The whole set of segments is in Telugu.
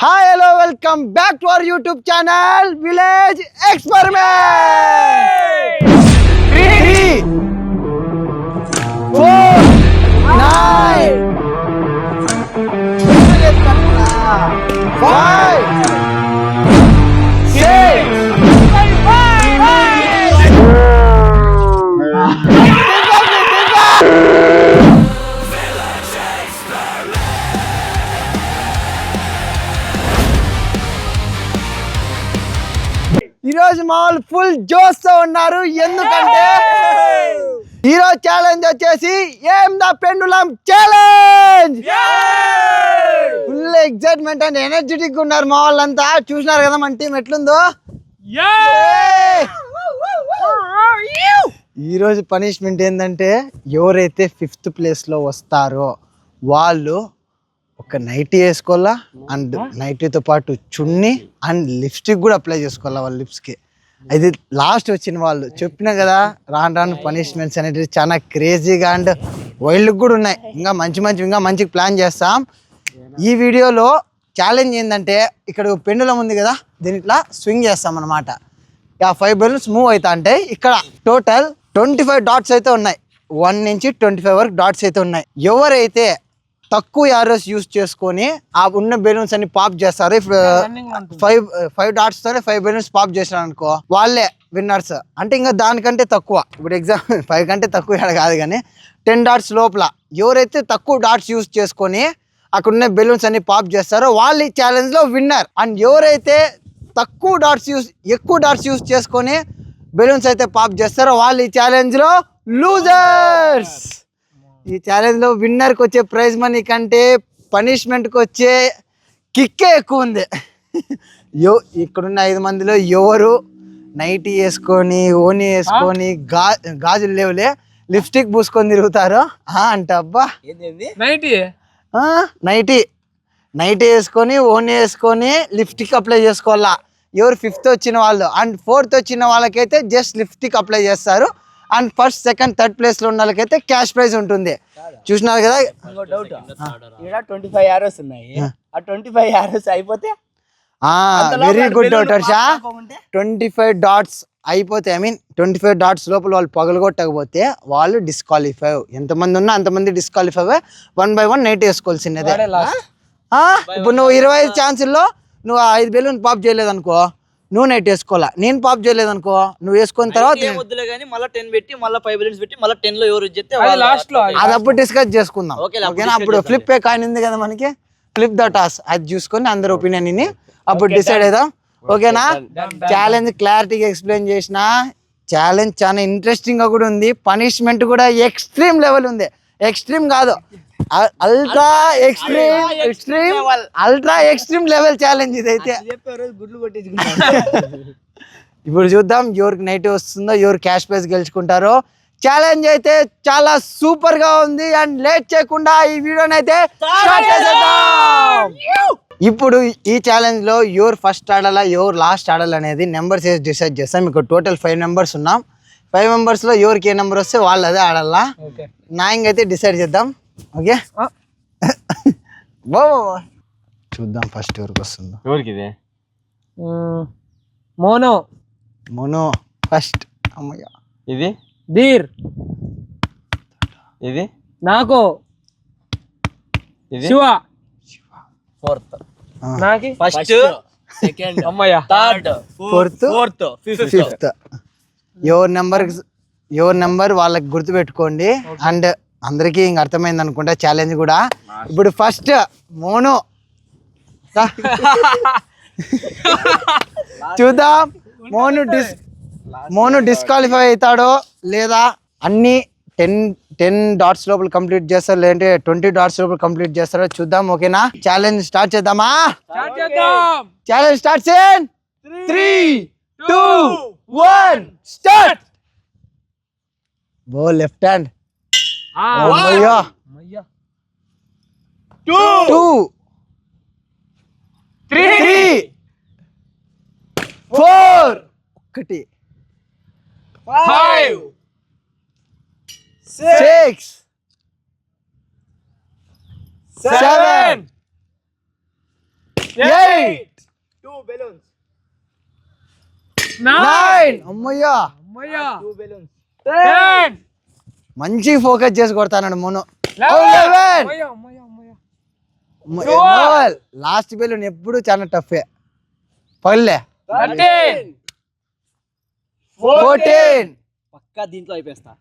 Hi, hello, welcome back to our YouTube channel, Village Experiment. 3, 4, 9, 5, 6. ఈరోజు మా వాళ్ళు ఫుల్ జోష్ తో ఉన్నారు. ఎందుకంటే ఈరోజు ఛాలెంజ్ వచ్చేసి ఏం the pendulum challenge. Full excitement and energetic ఉన్నారు మా వాళ్ళంతా. చూసినారు కదా మన టీం ఎట్లుందో. ఈరోజు పనిష్మెంట్ ఏంటంటే ఎవరైతే 5th ప్లేస్లో వస్తారో వాళ్ళు ఒక నైటీ వేసుకోవాలా అండ్ నైటీతో పాటు చున్నీ అండ్ లిప్స్టిక్ కూడా అప్లై చేసుకోవాలా వాళ్ళ లిప్స్కి. అది లాస్ట్ వచ్చిన వాళ్ళు చెప్పినా కదా రాను రాను పనిష్మెంట్స్ అనేటివి చాలా క్రేజీగా అండ్ వైల్డ్ కూడా ఉన్నాయి. ఇంకా మంచి ప్లాన్ చేస్తాం. ఈ వీడియోలో ఛాలెంజ్ ఏంటంటే ఇక్కడ పెండులం ఉంది కదా, దీని ఇట్లా స్వింగ్ చేస్తాం అనమాట. ఆ 5 బెలూన్స్ మూవ్ అవుతా అంటే ఇక్కడ టోటల్ 25 డాట్స్ అయితే ఉన్నాయి. 1 నుంచి 25 వరకు డాట్స్ అయితే ఉన్నాయి. ఎవరైతే తక్కువ యారోస్ యూస్ చేసుకొని ఆ ఉన్న బెలూన్స్ అన్ని పాప్ చేస్తారు. ఇప్పుడు 5 డాట్స్ తోనే 5 బెలూన్స్ పాప్ చేసినారు అనుకో, వాళ్ళే విన్నర్స్. అంటే ఇంకా దానికంటే తక్కువ, ఇప్పుడు ఎగ్జామ్ 5 కంటే తక్కువ కాదు కానీ 10 డాట్స్ లోపల ఎవరైతే తక్కువ డాట్స్ యూస్ చేసుకొని అక్కడ ఉన్న బెలూన్స్ అన్ని పాప్ చేస్తారో వాళ్ళు ఈ ఛాలెంజ్ లో విన్నర్. అండ్ ఎవరైతే ఎక్కువ డాట్స్ యూస్ చేసుకొని బెలూన్స్ అయితే పాప్ చేస్తారో వాళ్ళు ఈ ఛాలెంజ్ లో లూజర్స్. ఈ ఛాలెంజ్ లో విన్నర్కి వచ్చే ప్రైజ్ మనీ కంటే పనిష్మెంట్కి వచ్చే కిక్కే ఎక్కువ ఉంది. ఇక్కడున్న 5 మందిలో ఎవరు నైటీ వేసుకొని ఓని వేసుకొని గాజులు లేవులే లిప్స్టిక్ పూసుకొని తిరుగుతారో అంట అబ్బా నైటీ వేసుకొని ఓని వేసుకొని లిప్స్టిక్ అప్లై చేసుకోవాలా. ఎవరు 5th వచ్చిన వాళ్ళు అండ్ 4th వచ్చిన వాళ్ళకైతే జస్ట్ లిప్స్టిక్ అప్లై చేస్తారు. And 1st, 2nd, 3rd place లో ఉన్న వాళ్ళకైతే క్యాష్ ప్రైజ్ ఉంటుంది. చూసినారు కదా. 25 యారోస్ ఉన్నాయి. ఆ 25 యారోస్ అయిపోతే very good daughter Shah. 25 dots అయిపోతే 25 డాట్స్ లోపల వాళ్ళు పగలగొట్టకపోతే వాళ్ళు డిస్క్వాలిఫై. ఎంతమంది ఉన్నా అంతమంది డిస్క్వాలిఫై. 1 by 1 night వేసుకోవాల్సిందే. ఇప్పుడు నువ్వు 25 ఛాన్సుల్లో నువ్వు 5 బెలూన్ పాప్ చేయలేదు అనుకో, నువ్వు నైట్ వేసుకోవాలా. నేను పాప్ చేయలేదు అనుకో, నువ్వు వేసుకున్న తర్వాత అది అప్పుడు డిస్కస్ చేసుకుందాం. ఓకేనా? అప్పుడు ఫ్లిప్ ఏ కాయిన్ ఉంది కదా మనకి, ఫ్లిప్ ద టాస్ అది చూసుకొని అందరు ఒపీనియన్ ని అప్పుడు డిసైడ్ అవుదాం. ఓకేనా? ఛాలెంజ్ క్లారిటీగా ఎక్స్ప్లెయిన్ చేసిన. ఛాలెంజ్ చాలా ఇంట్రెస్టింగ్ గా కూడా ఉంది. పనిష్మెంట్ కూడా ఎక్స్ట్రీమ్ లెవెల్ ఉంది. ఎక్స్ట్రీమ్ కాదు, అల్ట్రా ఎక్స్ట్రీమ్ లెవెల్ ఛాలెంజ్ ఇదైతే. ఇప్పుడు చూద్దాం ఎవరికి నైట్ వస్తుందో, ఎవరు క్యాష్ ప్రైజ్ గెలుచుకుంటారో. ఛాలెంజ్ అయితే చాలా సూపర్ గా ఉంది. అండ్ లేట్ చేయకుండా ఈ వీడియోని అయితే స్టార్ట్ చేద్దాం. ఇప్పుడు ఈ ఛాలెంజ్ లో ఎవరు ఫస్ట్ ఆడాలా ఎవరు లాస్ట్ ఆడాలి అనేది నెంబర్స్ వేసి డిసైడ్ చేస్తాం. మీకు టోటల్ 5 మెంబర్స్ ఉన్నాం. 5 మెంబర్స్ లో ఎవరికి ఏ నెంబర్ వస్తే వాళ్ళు అదే ఆడాలా. నాయింగ్ అయితే డిసైడ్ చేద్దాం. ఓకే, చూద్దాం ఫస్ట్ ఎవరికి వస్తుందో. ఎవరికి ఇది? Mono first. అమ్మయ్య. ఇది దీర్. ఇది నాకు. ఇది శివ. 4th నాకి ఫస్ట్, సెకండ్, అమ్మయ్య, థర్డ్, ఫోర్త్, ఫిఫ్త్. ఎవరి నెంబర్ వాళ్ళకి గుర్తు పెట్టుకోండి. అండ్ అందరికీ ఇంక అర్థమైంది అనుకుంటా ఛాలెంజ్ కూడా. ఇప్పుడు ఫస్ట్ మోను. చూద్దాం మోను డిస్క్వాలిఫై అవుతాడో లేదా. అన్ని 10 డాట్స్ లోపల కంప్లీట్ చేస్తారు, లేదంటే 20 డాట్స్ లోపల కంప్లీట్ చేస్తారో చూద్దాం. ఓకేనా? ఛాలెంజ్ స్టార్ట్ చేద్దామా? ఛాలెంజ్ స్టార్ట్ చేయండి. 3, 2, 1 స్టార్ట్. బో లెఫ్ట్ హ్యాండ్. 2, 3, 4, 5, 6, 7, 8 2 balloons. 9 అమ్మయ్యా అమ్మయ్యా 2 balloons. 10 మంచి ఫోకస్ చేసి కొడతానండి మోను 11 11 అమ్మయ్యా అమ్మయ్యా అమ్మయ్యా లాస్ట్ బెలూన్ ఎప్పుడు చాలా టఫే పల్లె 13 14 పక్కా దీంట్లో అయిపోయేస్తా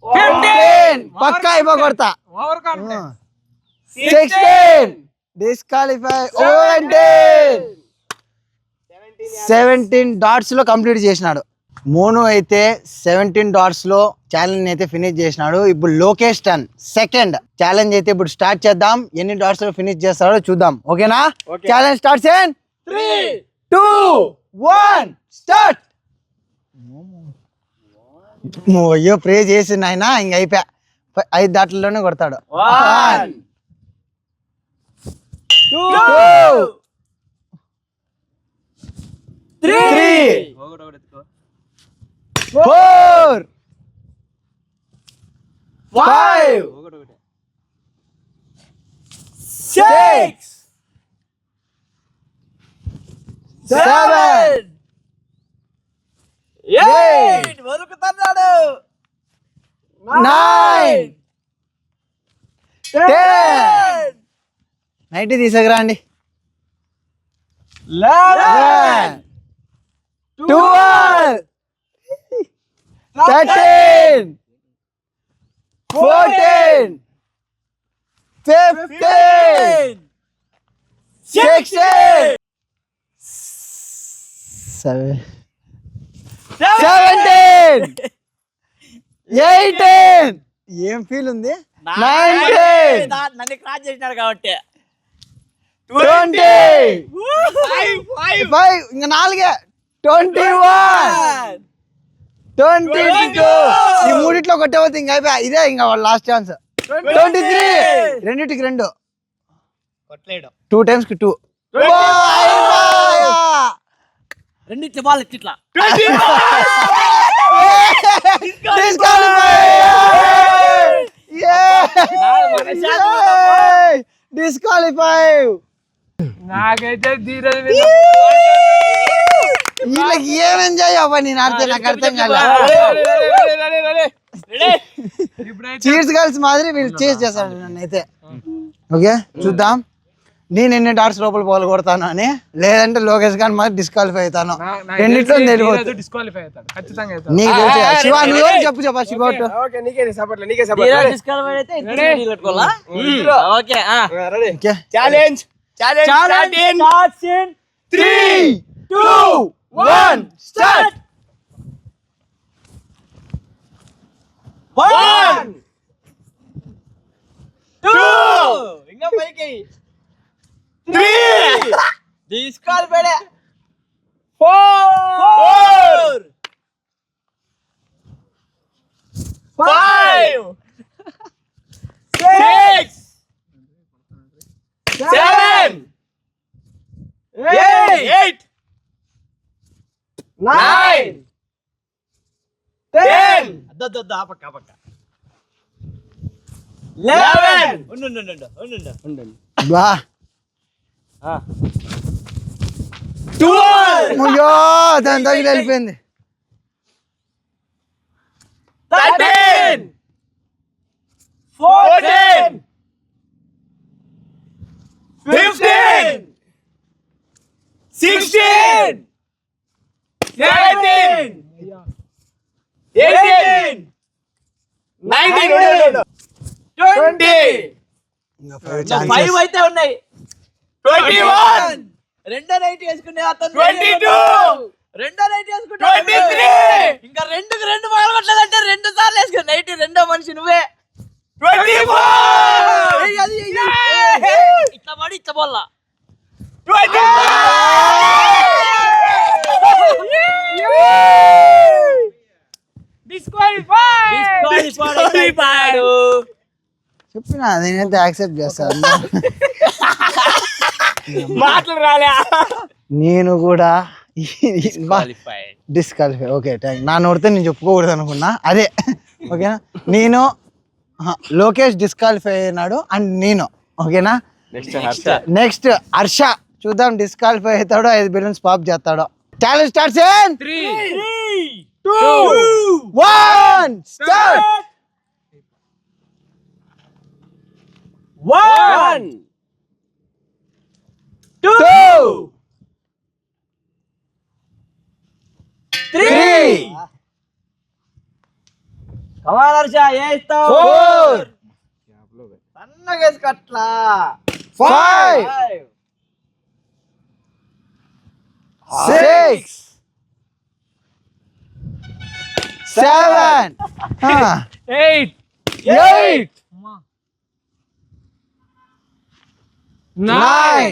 15 పక్కా అయిపో కొడతా ఓవర్ కాన్ఫిడెన్స్ 16 డిస్క్వాలిఫై 17 డాట్స్ లో కంప్లీట్ చేసినాడు మోను అయితే 17 డాట్స్ లో ఛాలెంజ్ అయితే ఫినిష్ చేసినాడు ఇప్పుడు లోకేష్ టర్న్ సెకండ్ ఛాలెంజ్ అయితే ఇప్పుడు స్టార్ట్ చేద్దాం ఎన్ని డాట్స్ లో ఫినిష్ చేస్తాడో చూద్దాం ఓకేనా ఛాలెంజ్ స్టార్ట్స్ ఇన్ 3 2 1 స్టార్ట్ అయ్యో ప్రే చేసి నాయన ఇంక అయిపోయా 5 దాట్లలోనే కొడతాడు 1 2 3 4 5 6 7 8 వరుకుతున్నాడు 9 10 నైట్ తీసుకురా అండి 11 12 13 14 15 16 17 18 ఏం ఫీల్ ఉంది 19 నన్ను క్రాస్ చేసినాడు కాబట్టి 20 5 ఇంకా 4 21 22 ఈ మూడిట్లో కొట్టేపోతే ఇంకా అయిపోయా ఇదే ఇంకా లాస్ట్ ఛాన్స్ 23 రెండిటికి 2 కొట్టలేడు 2 times కి 2 రెండిట్ల బాల్ ఇట్లా డిస్క్వాలిఫై నాకైతే ధీరజ్ వీళ్ళకి ఏం ఎంజాయ్ అవ్వ నేను అర్థం నాకు అర్థం కాలే చీర్స్ గర్ల్స్ మాదిరి వీళ్ళు చేసి చేస్తాడు నన్ను అయితే ఓకే చూద్దాం నేను ఎన్ని డాట్స్ లోపల పోలు కొడతాను అని లేదంటే లోకేష్ గారు మాది డిస్క్వాలిఫై అవుతాను రెండిట్లో తెలియదు డిస్క్వాలిఫై అవుతాడు ఖచ్చితంగా అవుతాడు నీకు తెలుసు శివ నువ్వు చెప్పు శివ ఒకటి. ఓకే నీకే సపోర్ట్ డిస్క్వాలిఫై అయితే ఇద్దరు నీళ్ళు కట్టుకోవాలా okay ready okay challenge starts in 3 2 1 start 1 2 ఇంకా పైకి 3 డిస్క్వాలిఫై 4 5 6 7 8 9 10 అద్దద్ద ఆ పక్క 11 ఉండు బా 12 అయ్యో దాని తగిలి వెళ్ళిపోయింది 13 14 15 16 17 18 19 20 5 అయితే ఉన్నాయి 21 రెండో నైట్ వేసుకునే అతను 22 రెండో నైట్ వేసుకుంటే 23 ఇంకా రెండుకి రెండు పగలగొట్టలేదంటే 2 సార్లు వేసుకుని నైట్ రెండో మనిషి నువ్వే 24 ఏయ్, అది ఇట్లా పడి ఇట్లా పోల్లా 25 చెప్పిన నేనైతే యాక్సెప్ట్ చేస్తాను మాటలు రాలే నేను కూడా డిస్క్వాలిఫై ఓకే థ్యాంక్ నా నోడితే నేను చెప్పుకోకూడదు అనుకున్నా అదే ఓకేనా నేను లోకేష్ డిస్క్వాలిఫై అయినాడు అండ్ నేను ఓకేనా నెక్స్ట్ హర్ష. చూద్దాం డిస్క్వాలిఫై అవుతాడో 5 బెలూన్స్ పాప్ చేస్తాడో. Challenge starts in 3 2 1 start. 1 2 3 కమాల్ హర్ష ఏ ఇస్తావు 4 సన్నగా కట్లా 5 6 7 8 8 9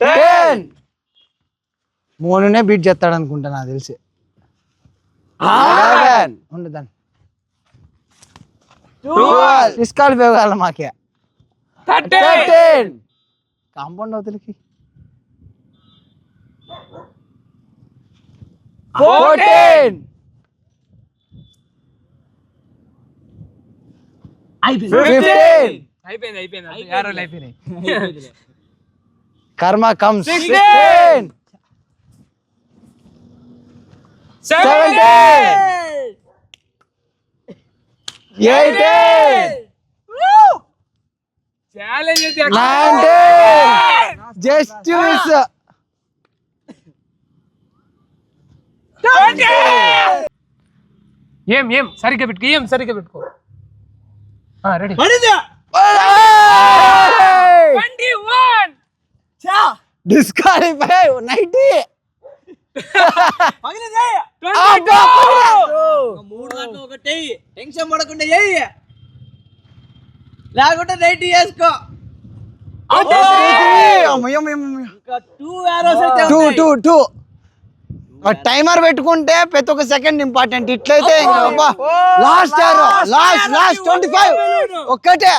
10. మోనునే బీట్ చేస్తాడు అనుకుంటా నాకు తెలిసి. 11 ఉండదాన్ని 12 డిస్క్వాలిఫై కావాలి మాకే. 13 కాంపౌండ్ అవతలికి 14 15 అయిపోయింది యారో అయిపోయినాయి. కర్మ కమ్స్ 16 17 18 ఛాలెంజ్ 19 జస్ట్ మిస్ 20 ఏం సరిగ్గా పెట్టుకో రెడీ 21 డిస్క్వాలిఫై 90 మూడు దాంట్లో ఒకటి టెన్షన్ పడకుండా ఏయి లేకుంటే నైట్ చేసుకో ఇంకా 2 arrows అయితే ఉన్నాయి. టైమర్ పెట్టుకుంటే ప్రతి ఒక్క సెకండ్ ఇంపార్టెంట్. ఇట్లయితే లాస్ట్ లాస్ట్ 25 ఒక్కటే.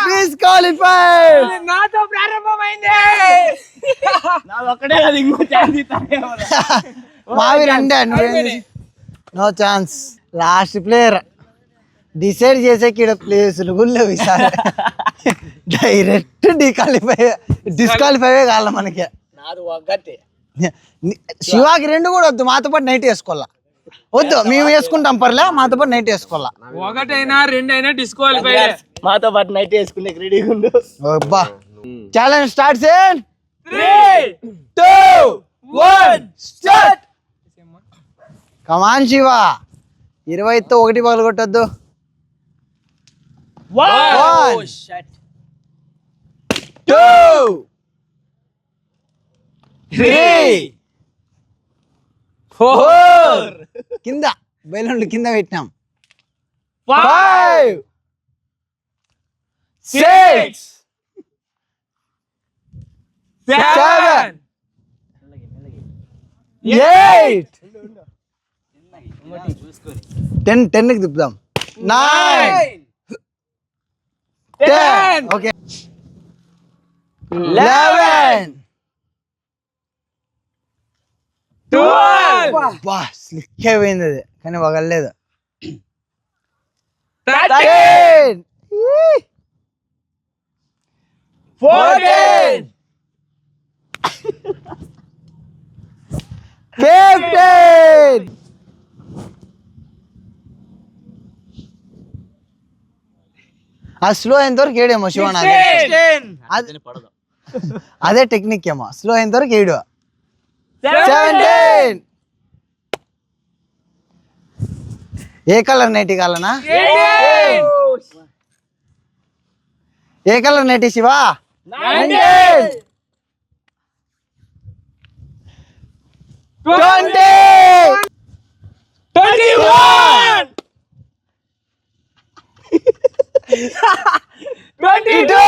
డిస్క్వాలిఫైడ్. నాతో ప్రారంభమైంది. నాది ఒక్కటే కాదు ఇంకో ఛాన్స్ ఇస్తానే మావి రెండే. No chance. Last player decide చేసేకి ఇక్కడ ప్లేసులు కూడా ఈసారి. డైరెక్ట్ డిస్క్వాలిఫై కావాలి మనకి. నాది ఒక్కటే. శివాకి 2 కూడా వద్దు, మాతో పాటు నైట్ వేసుకోవాలా. వద్దు మేము వేసుకుంటాం పర్లే, మాతో పాటు నైట్ వేసుకోవాలా. 1 అయినా 2 అయినా డిస్క్వాలిఫై. మాతో పాటు నైట్ వేసుకునే రెడీగా ఉండు. Challenge starts in 3 2 1 start. Come on Shiva, 20తో 1 పగలగొట్టొద్దు. 1 2 3 4 కింద బెలూన్లు కింద పెట్టినాం. 5 6 7 8 10కి తిప్పుదాం. 9 10 ఓకే 11 12 బా స్లిక్ అయిపోయింది అది, కానీ వగలేదు. 13 14 15 ఆ స్లో అయిన వరకు ఏడేమో శివ. అదే టెక్నిక్ ఏమో, స్లో అయిన వరకు ఏడు. 17 ఏ కలర్ నైటీ కావాలనా? ఏ కలర్ నైటీ శివ? 19 20 21 22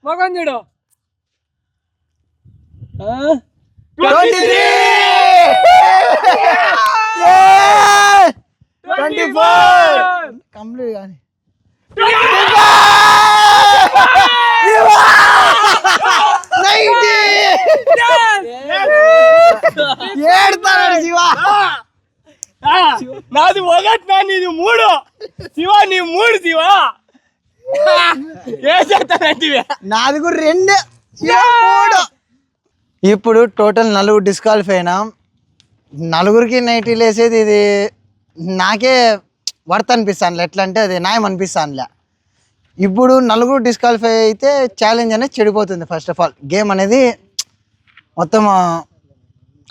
మొగం చూడు 23 24 కంప్లీట్ కానీ ఏడుతాడు శివ. నాది ఒకటి నా నీది 3 శివ నీ 3 శివ ఏ చేస్తానంటే నాది కూడా 2 శివ 3. ఇప్పుడు టోటల్ 4 డిస్క్వాలిఫై అయినా. 4కి 90 వేసేది ఇది నాకే వర్త్ అనిపిస్తానులే. ఎట్లా అంటే అది న్యాయం అనిపిస్తానులే. ఇప్పుడు 4 డిస్క్వాలిఫై అయితే ఛాలెంజ్ అనేది చెడిపోతుంది. ఫస్ట్ ఆఫ్ ఆల్ గేమ్ అనేది మొత్తం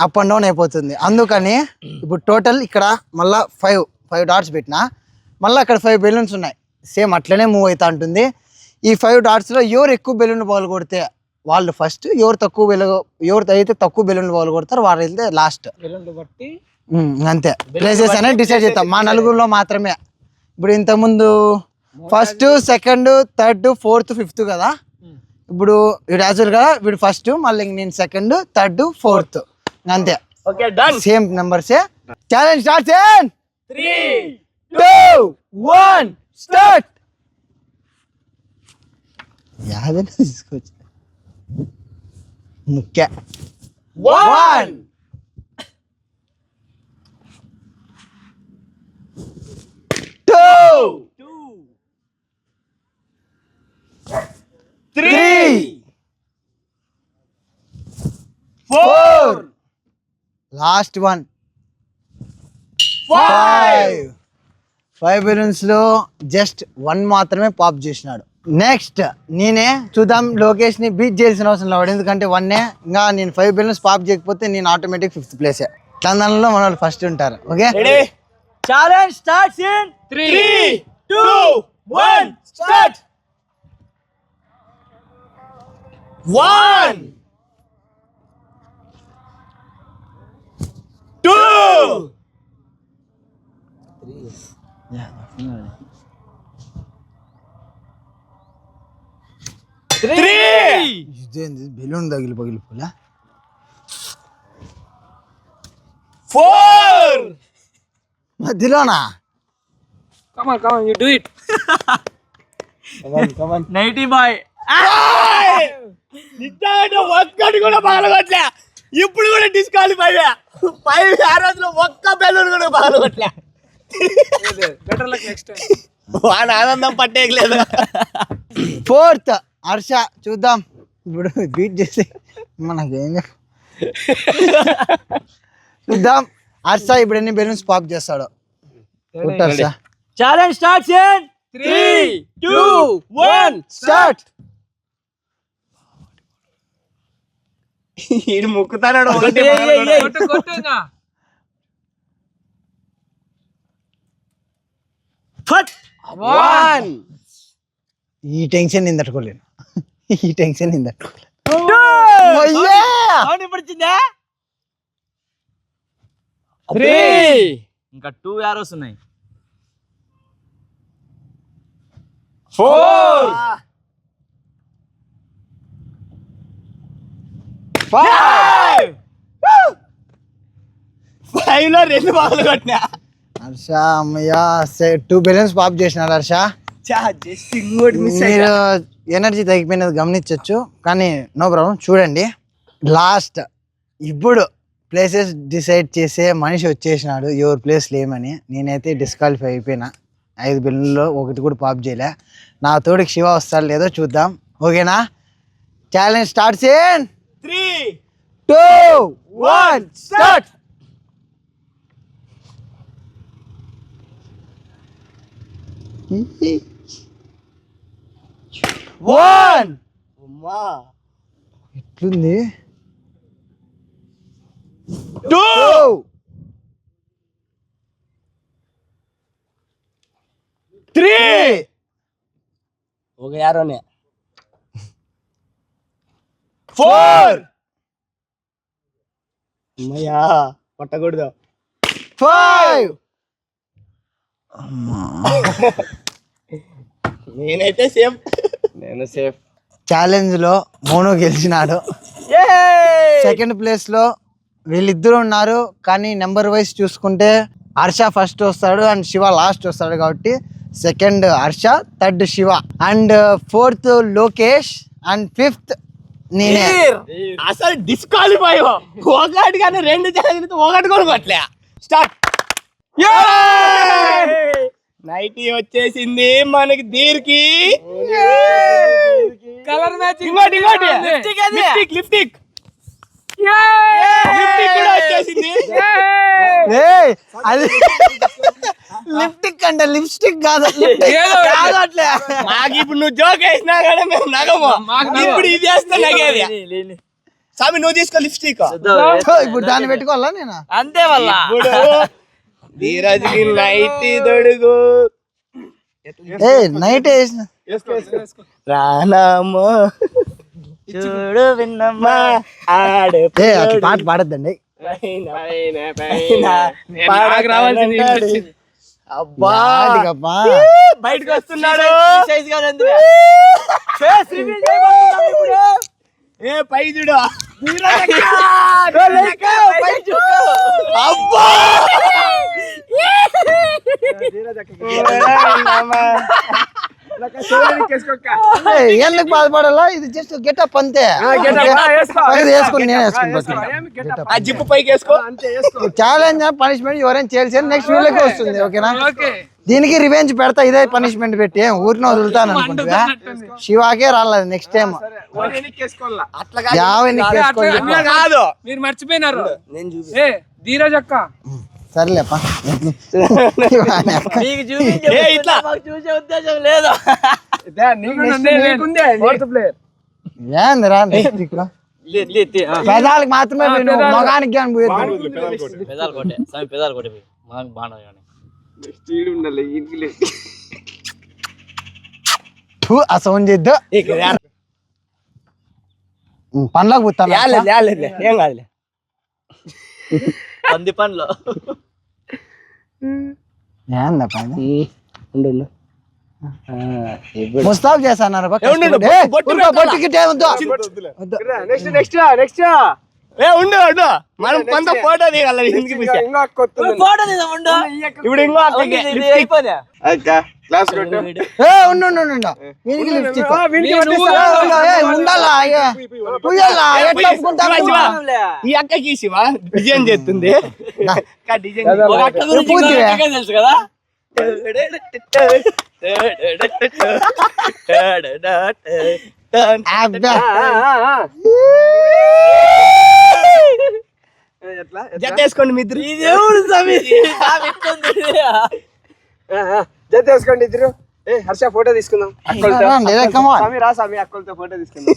అప్ అండ్ డౌన్ అయిపోతుంది. అందుకని ఇప్పుడు టోటల్ ఇక్కడ మళ్ళీ 5 డాట్స్ పెట్టినా, మళ్ళీ అక్కడ 5 బెలూన్స్ ఉన్నాయి. సేమ్ అట్లనే మూవ్ అవుతూ ఉంటుంది. ఈ 5 డాట్స్లో ఎవరు ఎక్కువ బెలూన్ బాల్ కొడితే వాళ్ళు ఫస్ట్, ఎవరైతే తక్కువ బెలూన్ బాల్ కొడతారు వాళ్ళైతే లాస్ట్. బట్టి అంతే ప్లేసెస్ అనేది డిసైడ్ చేస్తాం మా 4గురిలో మాత్రమే. ఇప్పుడు ఇంతకుముందు 1st, 2nd, 3rd, 4th, 5th కదా. ఇప్పుడు వీడు యాక్చువల్గా వీడు 1st, మళ్ళీ నేను 2nd, 3rd, 4th అంతే. Okay done. సేమ్ నెంబర్సే. Challenge start. 3 2 1 స్టార్ట్. యాదైనా తీసుకోవచ్చు. ముఖ్య 1 2 3 4 లాస్ట్ 1 5 బెలూన్స్ లో జస్ట్ 1 మాత్రమే పాప్ చేసినాడు. నెక్స్ట్ నేనే చూద్దాం. లోకేష్ ని బీట్ చేయాల్సిన అవసరం లేదు, ఎందుకంటే 1 ఇంకా నేను 5 బెలూన్స్ పాప్ చేయకపోతే నేను ఆటోమేటిక్ 5th ప్లేసే. చందనంలో మన వాళ్ళు ఫస్ట్ ఉంటారు. Okay challenge starts in 3 2 1 start. 1 2 3 ఇదేంది balloon పగిలిపోలే. 4 మధ్యలోనా? Come on, you do it. Come on. 90 boy. నిజంగా ఒక్కటి కూడా పగలగొట్టలే. ఇప్పుడు కూడా డిస్క్వాలిఫై. 5 ఆ రోజులో ఒక్క బెలూన్ కూడా పగలగొట్టలే. Better luck next time. వాన ఆనందం పట్టేయలేదు. 4th హర్ష. చూద్దాం ఇప్పుడు బీట్ చేసి మనకేం చూద్దాం. హర్ష ఇప్పుడు ఎన్ని బెలూన్స్ పాప్ చేస్తాడో. Harsha challenge starts in 3 2 1 start. ఈడు ముక్కుతాడు. ఒకటి ఫట్ 1 ఈ టెన్షన్ నేను తట్టుకోలేను. ఈ టెన్షన్ నేను తట్టుకోలేను. సౌండ్ వినపడుతుందా? 3 ఇంకా 2 యారోస్ ఉన్నాయి. 4 5 లో 2 బాల్ కొట్టినా. హర్ష అమ్మయ్య 2 బెలూన్స్ పాప్ చేసినాడు హర్ష. మీరు ఎనర్జీ తగ్గిపోయినది గమనించవచ్చు, కానీ నో ప్రాబ్లం. చూడండి లాస్ట్ ఇప్పుడు ప్లేసెస్ డిసైడ్ చేసే మనిషి వచ్చేసినాడు. ఎవరి ప్లేస్ లేమని. నేనైతే డిస్క్వాలిఫై అయిపోయినా. 5 బెలూన్లో 1 కూడా పాప్ చేయలే. నా తోడికి శివ వస్తాడు లేదో చూద్దాం. ఓకేనా? Challenge starts in 3 2 1 start. 1 అమ్మా ఎట్లుంది? 2 3 ఒక యారోనే. 4 అమ్మయ్యా పట్టకూడదు. 5 నేనైతే సేఫ్. నేను సేఫ్. ఛాలెంజ్ లో మోనో గెలిచినాడు. సెకండ్ ప్లేస్ లో వీళ్ళిద్దరు ఉన్నారు, కానీ నెంబర్ వైజ్ చూసుకుంటే హర్ష ఫస్ట్ వస్తాడు అండ్ శివ లాస్ట్ వస్తాడు. కాబట్టి second Harsha, third Shiva and fourth Lokesh and fifth నేనే. అసలు డిస్క్వాలిఫై ఒకటి కానీ 2 ఛాలెంజ్ ఒకటి కూడా కొట్టలే. స్టార్ట్. నైటీ వచ్చేసింది మనకి దీర్కి. Colour matching. ఇంకోటి లిప్స్టిక్ లిప్స్టిక్ కూడా వచ్చేసింది. ఏయ్, అది లిప్స్టిక్ అంటే లిప్స్టిక్ కాదు, కాదు అట్లే. మాకు ఇప్పుడు నువ్వు జోక్ వేసినా కానీ మేము నగము. ఇప్పుడు ఇది చేస్తా నగేది. స్వామి నువ్వు తీసుకో లిప్స్టిక్. ఇప్పుడు దాన్ని పెట్టుకోవాలా నేను? అంతే వల్ల ఇప్పుడు ధీరజ్కి నైటీ దొడుగు. ఏ నైట్ వేసిన రానామో చూడు విన్నమ్మా ఆడే ఏ అట్లా పాట పాడద్దండి. అబ్బా పాడికప్పా. బయటకు వస్తున్నాడు. సైజ్ గా ఉంది. ఏ పై చూడు. అబ్బా ఎందుకు బాధపడాలా? ఇది జస్ట్ గెటప్ అంతే. వేసుకుని నేను వేసుకుని ఆ జిప్పు పైకి వేసుకో. ఛాలెంజ్ పనిష్మెంట్ ఎవరైనా చేయాల్సి నెక్స్ట్ వీళ్ళకి వస్తుంది. ఓకేనా? దీనికి రివెంజ్ పెడతా. ఇదే పనిష్మెంట్ పెట్టి ఊరిని వదులుతాను అనుకుంటా. శివాకే రాలేదు నెక్స్ట్ టైం. కాదు మీరు మర్చిపోయినారు. నేను చూపి. ఏ ధీరజ్ అక్క సర్లేపా. మీకు చూపించే ఏ ఇట్లా. మాకు చూసే ఉద్దేశం లేదు. ఏంది రా పెదాలకు మాత్రమే మొగానికి కానీ పెదాలు కొట్టే స్వామి, పెదాలు కొట్టే మాకు బాగా కానీ ఆ సౌండ్ చేద్దు. పండ్లకు పోతాను. ఏం కాదులే. పంది పండ్లు ఏందప్పా ఇది? ఉండు ముస్తాబ్ చేస్తాను. ఏ ఉండు ఉండు మనం కొంత ఫోటో దిగాలి. ఫోటో తీద్దాం. ఇప్పుడు ఇంకో ఈ అక్కకి శివ డిజైన్ చేస్తుంది. తెలుసు కదా. జత వేసుకోండి మీ ఇద్దరు. జత వేసుకోండి ఇద్దరు. ఏ హర్ష ఫోటో తీసుకుందాం. స్వామి రా స్వామి, అక్కలతో ఫోటో తీసుకుందాం.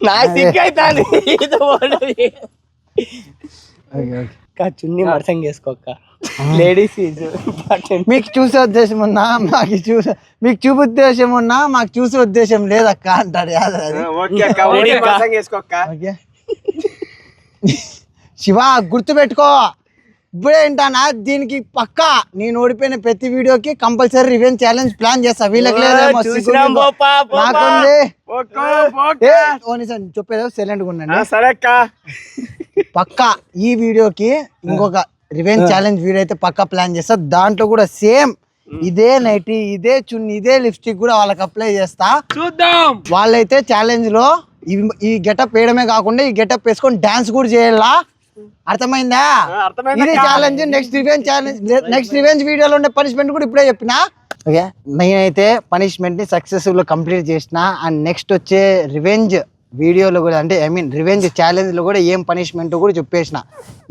నా సిగ్గైతాను. చున్నీ మరసం చేసుకోక లేడీస్ మీకు చూసే ఉద్దేశం ఉన్నా, మీకు చూపే ఉద్దేశం ఉన్నా, మాకు చూసే ఉద్దేశం లేదక్క అంటాడు. ఓకే అక్క, ఓకే మరసం చేసుకోక్క. శివ గుర్తు పెట్టుకో. ఇప్పుడే ఏంటానా దీనికి పక్కా నేను ఓడిపోయిన ప్రతి వీడియోకి కంపల్సరీ రివెంజ్ ఛాలెంజ్ ప్లాన్ చేస్తా. వీళ్ళకి లేదేమో నాకుంది. చెప్పేదో సైలెంట్ గా ఉండండి. సరే అక్క. పక్కా ఈ వీడియోకి ఇంకొక రివెంజ్ ఛాలెంజ్ వీడియో అయితే పక్కా ప్లాన్ చేస్తా. దాంట్లో కూడా సేమ్ ఇదే నైటీ, ఇదే చున్నీ, ఇదే లిప్స్టిక్ కూడా వాళ్ళకి అప్లై చేస్తా. చూద్దాం. వాళ్ళైతే ఛాలెంజ్ లో ఈ గెటప్ వేయడమే కాకుండా ఈ గెటప్ వేసుకొని డాన్స్ కూడా చేయాలా. అర్థమైందా? ఇది ఛాలెంజ్. నెక్స్ట్ రివెంజ్ వీడియోలో ఉండే పనిష్మెంట్ కూడా ఇప్పుడే చెప్పినా. ఓకే, నేనైతే పనిష్మెంట్ ని సక్సెస్ఫుల్ కంప్లీట్ చేసిన. అండ్ నెక్స్ట్ వచ్చే రివెంజ్ వీడియోలో కూడా అంటే రివెంజ్ ఛాలెంజ్ లో కూడా ఏం పనిష్మెంట్ కూడా చెప్పేసిన.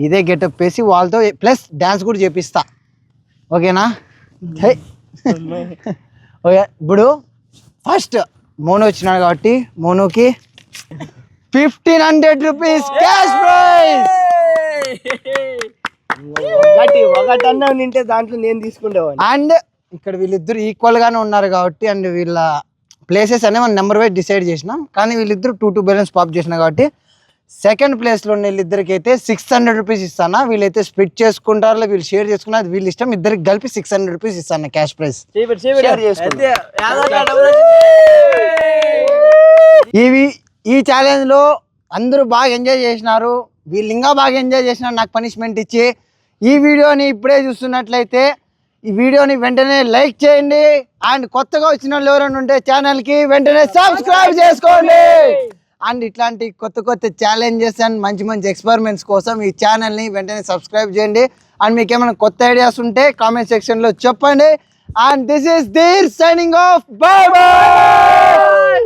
ఇదే గెటప్ వేసి వాళ్ళతో ప్లస్ డాన్స్ కూడా చేపిస్తా. ఓకేనా? ఓకే, ఇప్పుడు ఫస్ట్ మోను వచ్చినాడు కాబట్టి మోనుకి 1500 రూపీస్ క్యాష్ ప్రైజ్. ఒకటన్నా నింటే దాంట్లో నేను తీసుకుంటేవాడిని. అండ్ ఇక్కడ వీళ్ళిద్దరు ఈక్వల్ గానే ఉన్నారు కాబట్టి అండ్ వీళ్ళ ప్లేసెస్ అనే మనం నెంబర్ వైజ్ డిసైడ్ చేసినాం. కానీ వీళ్ళిద్దరు 2 బ్యాలెన్స్ పాప్ చేసినా కాబట్టి సెకండ్ ప్లేస్ లో ఉన్న వీళ్ళిద్దరికి అయితే 600 రూపీస్ ఇస్తానా. వీళ్ళైతే స్ప్లిట్ చేసుకుంటారు, వీళ్ళు షేర్ చేసుకున్నారు, వీళ్ళు ఇష్టం. ఇద్దరికి కలిపి 600 రూపీస్ ఇస్తాను క్యాష్ ప్రైజ్. ఈ ఛాలెంజ్ లో అందరూ బాగా ఎంజాయ్ చేసినారు. వీళ్ళు ఇంకా బాగా ఎంజాయ్ చేసినారు నాకు పనిష్మెంట్ ఇచ్చి. ఈ వీడియోని ఇప్పుడే చూస్తున్నట్లయితే ఈ వీడియోని వెంటనే లైక్ చేయండి అండ్ కొత్తగా వచ్చిన వాళ్ళు ఎవరైనా ఉంటే ఛానల్కి వెంటనే సబ్స్క్రైబ్ చేసుకోండి అండ్ ఇట్లాంటి కొత్త కొత్త ఛాలెంజెస్ అండ్ మంచి మంచి ఎక్స్పెరిమెంట్స్ కోసం ఈ ఛానల్ని వెంటనే సబ్స్క్రైబ్ చేయండి అండ్ మీకు ఏమైనా కొత్త ఐడియాస్ ఉంటే కామెంట్ సెక్షన్లో చెప్పండి and this is Dhir signing off by by